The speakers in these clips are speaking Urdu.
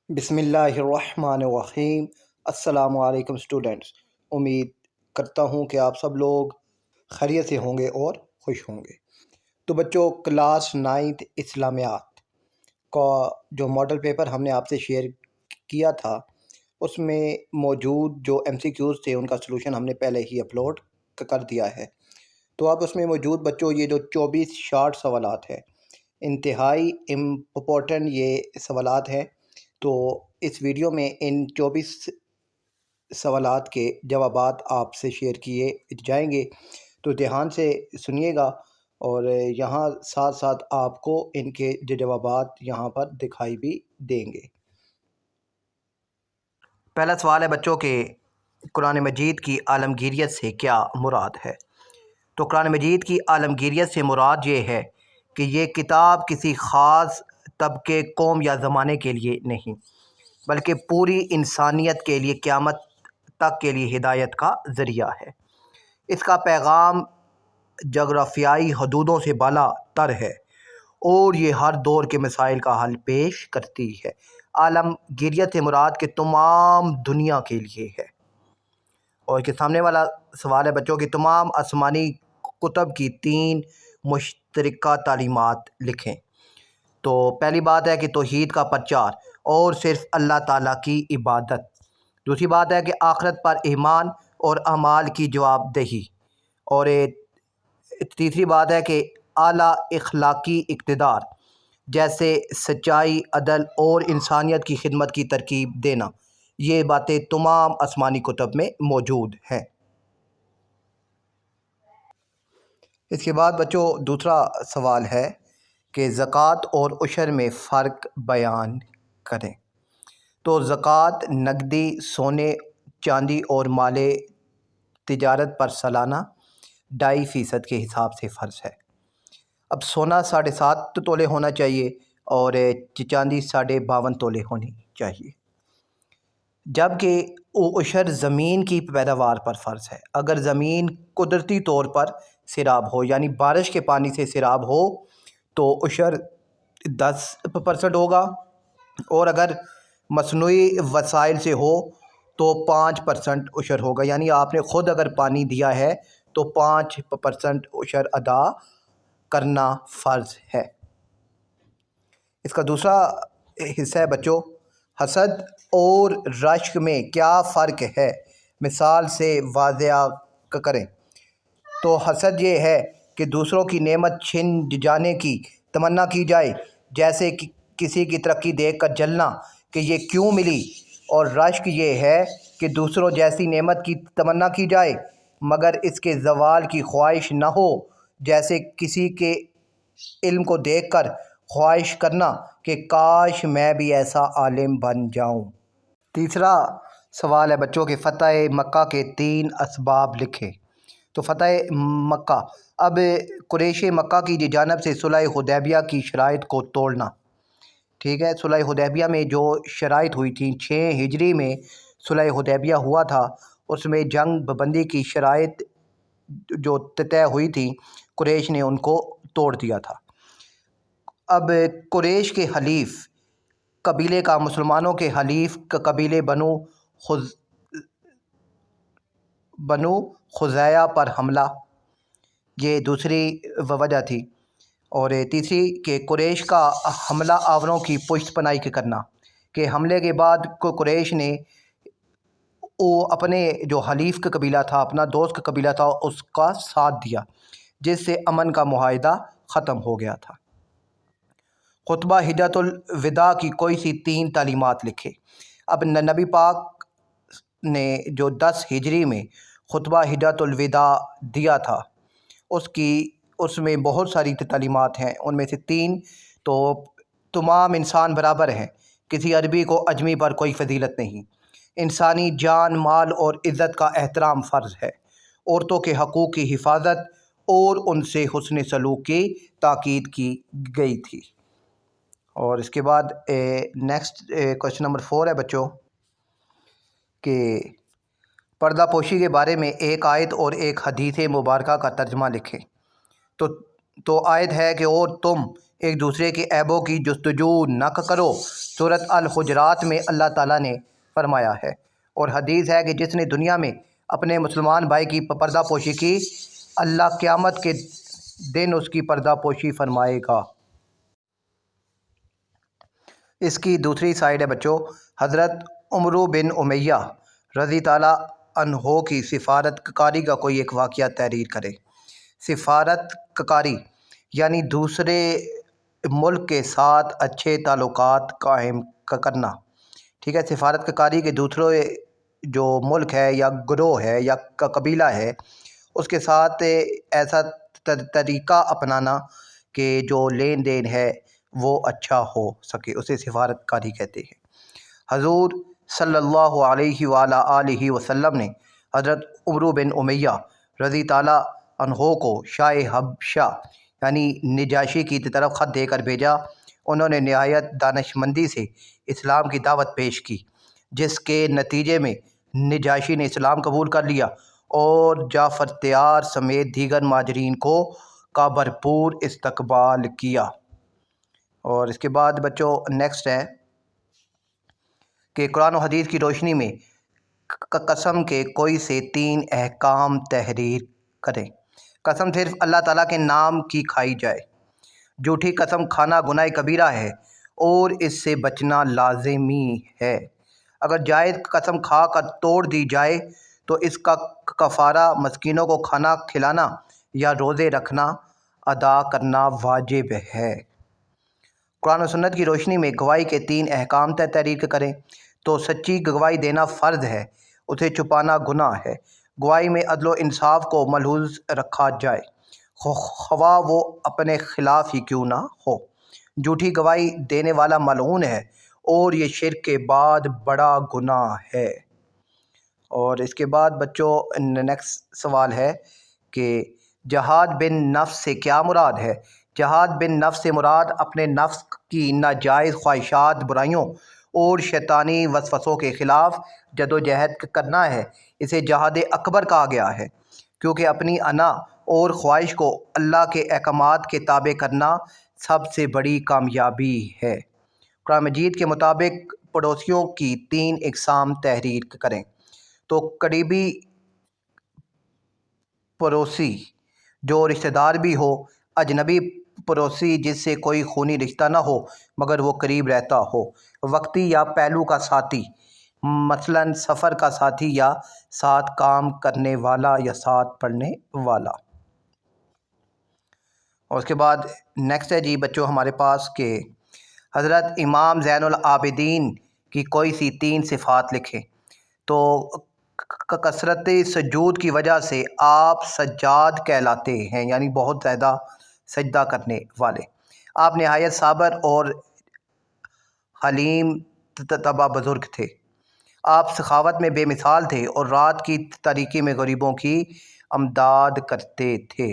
بسم اللہ الرحمن الرحیم۔ السلام علیکم اسٹوڈنٹس، امید کرتا ہوں کہ آپ سب لوگ خیریت سے ہوں گے اور خوش ہوں گے۔ تو بچوں، کلاس 9 اسلامیات کا جو ماڈل پیپر ہم نے آپ سے شیئر کیا تھا، اس میں موجود جو MCQs تھے ان کا سلوشن ہم نے پہلے ہی اپلوڈ کر دیا ہے۔ تو اب اس میں موجود بچوں یہ جو 24 شارٹ سوالات ہیں، انتہائی امپورٹنٹ یہ سوالات ہیں۔ تو اس ویڈیو میں ان 24 سوالات کے جوابات آپ سے شیئر کیے جائیں گے، تو دھیان سے سنیے گا، اور یہاں ساتھ ساتھ آپ کو ان کے جوابات یہاں پر دکھائی بھی دیں گے۔ پہلا سوال ہے بچوں کہ قرآن مجید کی عالمگیریت سے کیا مراد ہے؟ تو قرآن مجید کی عالمگیریت سے مراد یہ ہے کہ یہ کتاب کسی خاص طبقے، قوم یا زمانے کے لیے نہیں، بلکہ پوری انسانیت کے لیے قیامت تک کے لیے ہدایت کا ذریعہ ہے۔ اس کا پیغام جغرافیائی حدودوں سے بالا تر ہے اور یہ ہر دور کے مسائل کا حل پیش کرتی ہے۔ عالمگیریت سے مراد کہ تمام دنیا کے لیے ہے۔ اور کے سامنے والا سوال ہے بچوں کہ تمام آسمانی کتب کی 3 مشترکہ تعلیمات لکھیں۔ تو پہلی بات ہے کہ توحید کا پرچار اور صرف اللہ تعالیٰ کی عبادت۔ دوسری بات ہے کہ آخرت پر ایمان اور اعمال کی جواب دہی۔ اور تیسری بات ہے کہ اعلیٰ اخلاقی اقتدار جیسے سچائی، عدل اور انسانیت کی خدمت کی ترغیب دینا۔ یہ باتیں تمام آسمانی کتب میں موجود ہیں۔ اس کے بعد بچوں دوسرا سوال ہے کہ زکوٰۃ اور عشر میں فرق بیان کریں۔ تو زکوٰۃ نقدی سونے، چاندی اور مال تجارت پر سالانہ 2.5% کے حساب سے فرض ہے۔ اب سونا 7.5 تولے ہونا چاہیے اور چاندی 52.5 تولے ہونی چاہیے، جبکہ عشر زمین کی پیداوار پر فرض ہے۔ اگر زمین قدرتی طور پر سیراب ہو، یعنی بارش کے پانی سے سیراب ہو، تو عشر 10% ہوگا، اور اگر مصنوعی وسائل سے ہو تو 5% عشر ہوگا، یعنی آپ نے خود اگر پانی دیا ہے تو 5% عشر ادا کرنا فرض ہے۔ اس کا دوسرا حصہ ہے بچوں، حسد اور رشک میں کیا فرق ہے؟ مثال سے واضح کریں۔ تو حسد یہ ہے کہ دوسروں کی نعمت چھن جانے کی تمنا کی جائے، جیسے کہ کسی کی ترقی دیکھ کر جلنا کہ یہ کیوں ملی، اور رشک یہ ہے کہ دوسروں جیسی نعمت کی تمنا کی جائے مگر اس کے زوال کی خواہش نہ ہو، جیسے کسی کے علم کو دیکھ کر خواہش کرنا کہ کاش میں بھی ایسا عالم بن جاؤں۔ تیسرا سوال ہے بچوں کہ فتح مکہ کے 3 اسباب لکھیں۔ تو فتح مکہ، اب قریش مکہ کی جانب سے صلح حدیبیہ کی شرائط کو توڑنا، ٹھیک ہے۔ صلح حدیبیہ میں جو شرائط ہوئی تھیں، 6 ہجری میں صلح حدیبیہ ہوا تھا، اس میں جنگ بندی کی شرائط جو طے ہوئی تھیں، قریش نے ان کو توڑ دیا تھا۔ اب قریش کے حلیف قبیلے کا مسلمانوں کے حلیف قبیلے بنو خزاعہ پر حملہ، یہ دوسری وجہ تھی۔ اور تیسری کہ قریش کا حملہ آوروں کی پشت پناہی کرنا، کہ حملے کے بعد قریش نے اپنے جو حلیف کا قبیلہ تھا، اپنا دوست کا قبیلہ تھا، اس کا ساتھ دیا، جس سے امن کا معاہدہ ختم ہو گیا تھا۔ خطبہ حجۃ الوداع کی کوئی سی 3 تعلیمات لکھے۔ اب نبی پاک نے جو 10 ہجری میں خطبہ حجۃ الوداع دیا تھا، اس میں بہت ساری تعلیمات ہیں، ان میں سے 3 تو تمام انسان برابر ہیں، کسی عربی کو عجمی پر کوئی فضیلت نہیں، انسانی جان، مال اور عزت کا احترام فرض ہے، عورتوں کے حقوق کی حفاظت اور ان سے حسن سلوک کی تاکید کی گئی تھی۔ اور اس کے بعد نیکسٹ کوشچن نمبر 4 ہے بچوں کہ پردہ پوشی کے بارے میں ایک آیت اور ایک حدیث مبارکہ کا ترجمہ لکھیں۔ تو آیت ہے کہ اور تم ایک دوسرے کے عیبوں کی جستجو نہ کرو، سورۃ الحجرات میں اللہ تعالیٰ نے فرمایا ہے۔ اور حدیث ہے کہ جس نے دنیا میں اپنے مسلمان بھائی کی پردہ پوشی کی، اللہ قیامت کے دن اس کی پردہ پوشی فرمائے گا۔ اس کی دوسری سائیڈ ہے بچوں، حضرت عمرو بن امیہ رضی تعالیٰ عنہ کی سفارت کاری کا کوئی ایک واقعہ تحریر کرے۔ سفارت کاری یعنی دوسرے ملک کے ساتھ اچھے تعلقات قائم کرنا، ٹھیک ہے۔ سفارت کاری کے دوسرے جو ملک ہے یا گروہ ہے یا قبیلہ ہے، اس کے ساتھ ایسا طریقہ اپنانا کہ جو لین دین ہے وہ اچھا ہو سکے، اسے سفارت کاری کہتے ہیں۔ حضور صلی اللہ علیہ وآلہ وسلم نے حضرت عمرو بن امیہ رضی تعالیٰ عنہ کو شاہ حبشہ یعنی نجاشی کی طرف خط دے کر بھیجا۔ انہوں نے نہایت دانشمندی سے اسلام کی دعوت پیش کی، جس کے نتیجے میں نجاشی نے اسلام قبول کر لیا اور جعفر تیار سمیت دیگر مہاجرین کا بھرپور استقبال کیا۔ اور اس کے بعد بچوں نیکسٹ ہے کہ قرآن و حدیث کی روشنی میں قسم کے کوئی سے 3 احکام تحریر کریں۔ قسم صرف اللہ تعالیٰ کے نام کی کھائی جائے۔ جھوٹی قسم کھانا گناہ کبیرہ ہے اور اس سے بچنا لازمی ہے۔ اگر جائز قسم کھا کر توڑ دی جائے تو اس کا کفارہ مسکینوں کو کھانا کھلانا یا روزے رکھنا ادا کرنا واجب ہے۔ قرآن و سنت کی روشنی میں گواہی کے 3 احکام تحریر کریں۔ تو سچی گواہی دینا فرض ہے، اسے چھپانا گناہ ہے۔ گواہی میں عدل و انصاف کو ملحوظ رکھا جائے، خواہ وہ اپنے خلاف ہی کیوں نہ ہو۔ جھوٹی گواہی دینے والا ملعون ہے اور یہ شرک کے بعد بڑا گناہ ہے۔ اور اس کے بعد بچوں نیکسٹ سوال ہے کہ جہاد بن نفس سے کیا مراد ہے؟ جہاد بن نفس سے مراد اپنے نفس کی ناجائز خواہشات، برائیوں اور شیطانی وسوسوں کے خلاف جد و جہد کرنا ہے۔ اسے جہاد اکبر کہا گیا ہے، کیونکہ اپنی انا اور خواہش کو اللہ کے احکامات کے تابع کرنا سب سے بڑی کامیابی ہے۔ قرآن مجید کے مطابق پڑوسیوں کی 3 اقسام تحریر کریں۔ تو قریبی پڑوسی جو رشتہ دار بھی ہو، اجنبی پڑوسی جس سے کوئی خونی رشتہ نہ ہو مگر وہ قریب رہتا ہو، وقتی یا پہلو کا ساتھی مثلاً سفر کا ساتھی یا ساتھ کام کرنے والا یا ساتھ پڑھنے والا۔ اور اس کے بعد نیکسٹ ہے جی بچوں ہمارے پاس کہ حضرت امام زین العابدین کی کوئی سی 3 صفات لکھیں۔ تو کثرت سجود کی وجہ سے آپ سجاد کہلاتے ہیں، یعنی بہت زیادہ سجدہ کرنے والے۔ آپ نہایت صابر اور حلیم طبع بزرگ تھے۔ آپ سخاوت میں بے مثال تھے اور رات کی تاریکی میں غریبوں کی امداد کرتے تھے۔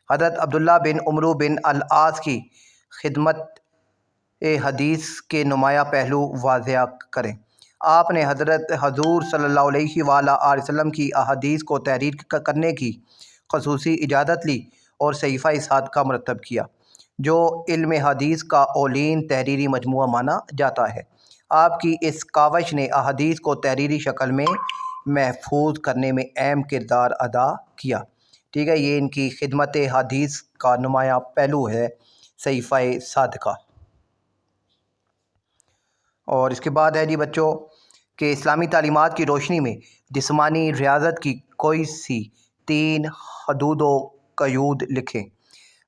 حضرت عبداللہ بن عمرو بن العاص کی خدمت حدیث کے نمایاں پہلو واضح کریں۔ آپ نے حضور صلی اللہ علیہ وآلہ وسلم کی احادیث کو تحریر کرنے کی خصوصی اجازت لی اور صحیفہ صادقہ مرتب کیا، جو علم حدیث کا اولین تحریری مجموعہ مانا جاتا ہے۔ آپ کی اس کاوش نے احادیث کو تحریری شکل میں محفوظ کرنے میں اہم کردار ادا کیا، ٹھیک ہے۔ یہ ان کی خدمت حدیث کا نمایاں پہلو ہے صحیفہ صادقہ۔ اور اس کے بعد ہے جی بچوں کہ اسلامی تعلیمات کی روشنی میں جسمانی ریاضت کی کوئی سی 3 حدود و قیود لکھیں۔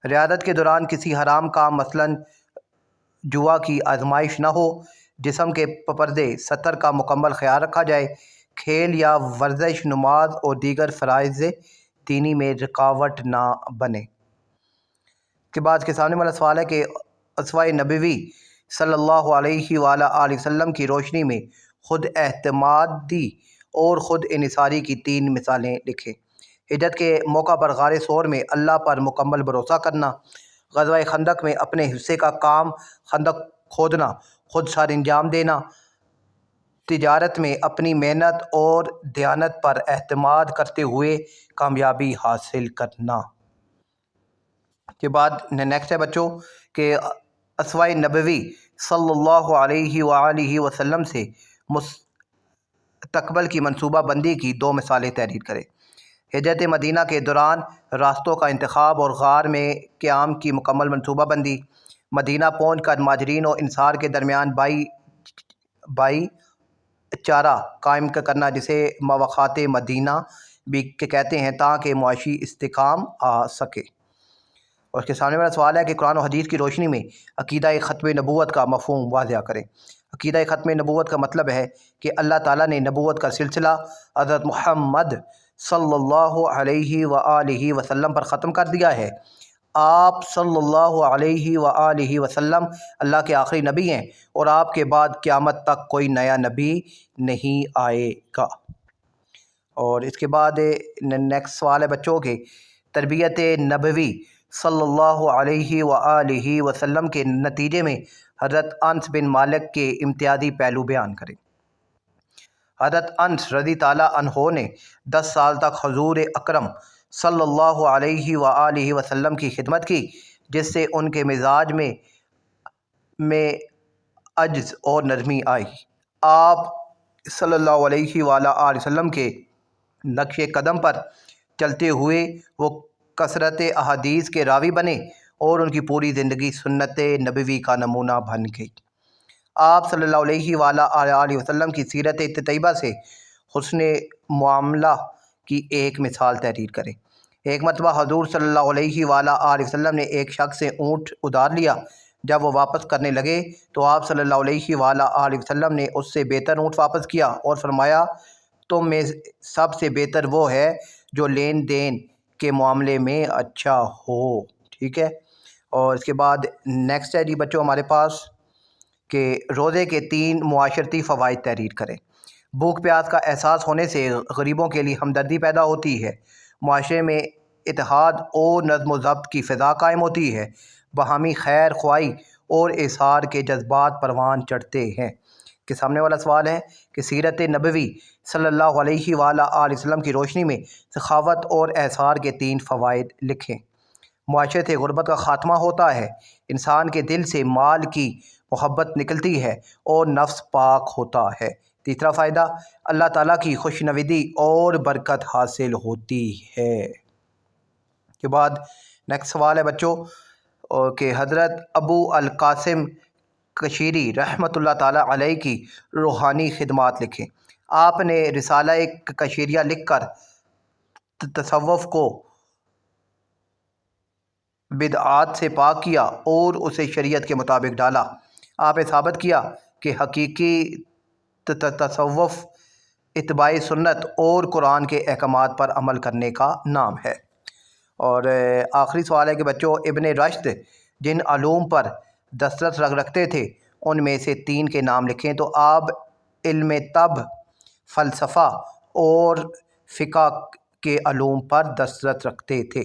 ریاضت کے دوران کسی حرام کام مثلاً جوا کی آزمائش نہ ہو، جسم کے پردے ستر کا مکمل خیال رکھا جائے، کھیل یا ورزش نماز اور دیگر فرائض دینی میں رکاوٹ نہ بنے۔ کے بعد کے سامنے والا سوال ہے کہ اسوہ نبوی صلی اللہ علیہ وآلہ وسلم کی روشنی میں خود اعتمادی اور خود انحصاری کی 3 مثالیں لکھیں۔ ہجرت کے موقع پر غار ثور میں اللہ پر مکمل بھروسہ کرنا، غزوہ خندق میں اپنے حصے کا کام خندق کھودنا خود سر انجام دینا، تجارت میں اپنی محنت اور دیانت پر اعتماد کرتے ہوئے کامیابی حاصل کرنا۔ کے بعد نیکسٹ ہے بچوں کہ اسوائے نبوی صلی اللہ علیہ وآلہ وسلم سے مستقبل کی منصوبہ بندی کی 2 مثالیں تحریر کریں۔ ہجرت مدینہ کے دوران راستوں کا انتخاب اور غار میں قیام کی مکمل منصوبہ بندی، مدینہ پہنچ کر مہاجرین و انصار کے درمیان بائی چارہ قائم کرنا جسے مواخات مدینہ بھی کہتے ہیں تاکہ معاشی استحکام آ سکے۔ اور اس کے سامنے والا سوال ہے کہ قرآن و حدیث کی روشنی میں عقیدہ ختم نبوت کا مفہوم واضح کریں۔ عقیدہ ختم نبوت کا مطلب ہے کہ اللہ تعالیٰ نے نبوت کا سلسلہ حضرت محمد صلی اللہ علیہ وآلہ وسلم پر ختم کر دیا ہے۔ آپ صلی اللہ علیہ وآلہ وسلم اللہ کے آخری نبی ہیں اور آپ کے بعد قیامت تک کوئی نیا نبی نہیں آئے گا۔ اور اس کے بعد نیکسٹ سوال ہے بچوں کے تربیت نبوی صلی اللہ علیہ وآلہ وسلم کے نتیجے میں حضرت انس بن مالک کے امتیازی پہلو بیان کریں۔ حضرت انس رضی تعالیٰ عنہ نے 10 سال تک حضور اکرم صلی اللہ علیہ وآلہ وسلم کی خدمت کی، جس سے ان کے مزاج میں عجز اور نرمی آئی۔ آپ صلی اللہ علیہ وآلہ وسلم کے نقش قدم پر چلتے ہوئے وہ کثرت احادیث کے راوی بنے اور ان کی پوری زندگی سنت نبوی کا نمونہ بن گئی۔ آپ صلی اللہ علیہ وآلہ وسلم کی سیرت طیبہ سے حسن معاملہ کی ایک مثال تحریر کریں۔ ایک مرتبہ حضور صلی اللہ علیہ وآلہ وسلم نے ایک شخص سے اونٹ ادھار لیا۔ جب وہ واپس کرنے لگے تو آپ صلی اللہ علیہ وآلہ وسلم نے اس سے بہتر اونٹ واپس کیا اور فرمایا، تم میں سب سے بہتر وہ ہے جو لین دین کے معاملے میں اچھا ہو۔ ٹھیک ہے۔ اور اس کے بعد نیکسٹ ہے جی بچوں ہمارے پاس کہ روزے کے 3 معاشرتی فوائد تحریر کریں۔ بھوک پیاس کا احساس ہونے سے غریبوں کے لیے ہمدردی پیدا ہوتی ہے، معاشرے میں اتحاد اور نظم و ضبط کی فضا قائم ہوتی ہے، باہمی خیر خواہی اور احسار کے جذبات پروان چڑھتے ہیں۔ کہ سامنے والا سوال ہے کہ سیرت نبوی صلی اللہ علیہ وآلہ وسلم کی روشنی میں سخاوت اور احسار کے 3 فوائد لکھیں۔ معاشرے سے غربت کا خاتمہ ہوتا ہے، انسان کے دل سے مال کی محبت نکلتی ہے اور نفس پاک ہوتا ہے۔ تیسرا فائدہ، اللہ تعالیٰ کی خوشنودی اور برکت حاصل ہوتی ہے۔ کے بعد نیکسٹ سوال ہے بچوں کہ حضرت ابو القاسم کشیری رحمۃ اللہ تعالیٰ علیہ کی روحانی خدمات لکھیں۔ آپ نے رسالہ کشیریہ لکھ کر تصوف کو بدعات سے پاک کیا اور اسے شریعت کے مطابق ڈالا۔ آپ نے ثابت کیا کہ حقیقی تصوف اتباع سنت اور قرآن کے احکامات پر عمل کرنے کا نام ہے۔ اور آخری سوال ہے کہ بچوں ابن رشد جن علوم پر دسترس رکھتے تھے ان میں سے 3 کے نام لکھیں۔ تو آپ علم طب، فلسفہ اور فقہ کے علوم پر دسترس رکھتے تھے۔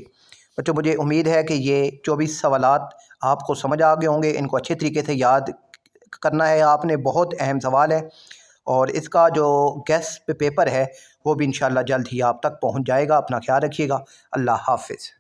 بچوں مجھے امید ہے کہ یہ 24 سوالات آپ کو سمجھ آ گئے ہوں گے، ان کو اچھے طریقے سے یاد کرنا ہے آپ نے، بہت اہم سوال ہے، اور اس کا جو گیسٹ پیپر ہے وہ بھی انشاءاللہ جلد ہی آپ تک پہنچ جائے گا۔ اپنا خیال رکھیے گا، اللہ حافظ۔